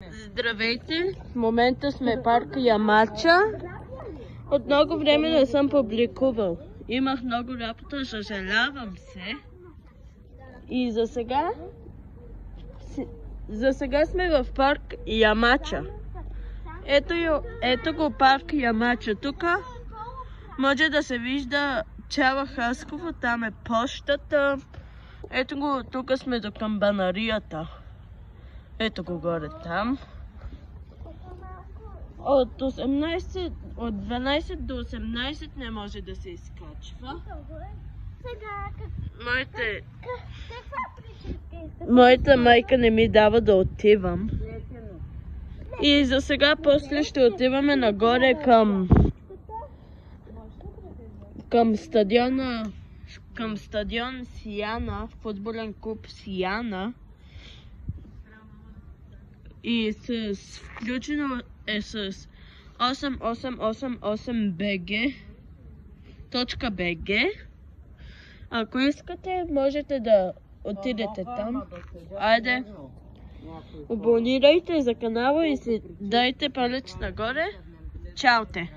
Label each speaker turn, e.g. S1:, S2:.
S1: Здравейте! В момента сме в парк Ямача. От много време не съм публикувал. Имах много работа, съжалявам се. И за сега сме в парк Ямача. Ето го парк Ямача. Тук може да се вижда цяла Хасково. Там е пощата. Ето го, тук сме до камбанарията. Ето го горе там. От 12 до 18 не може да се изкачва. Моята майка не ми дава да отивам. И за сега после ще отиваме нагоре към стадион Сияна, футболен клуб Сияна. И включено е с 8888bg.bg. Ако искате, можете да отидете там. Айде, абонирайте за канала и си дайте палец нагоре. Чао те!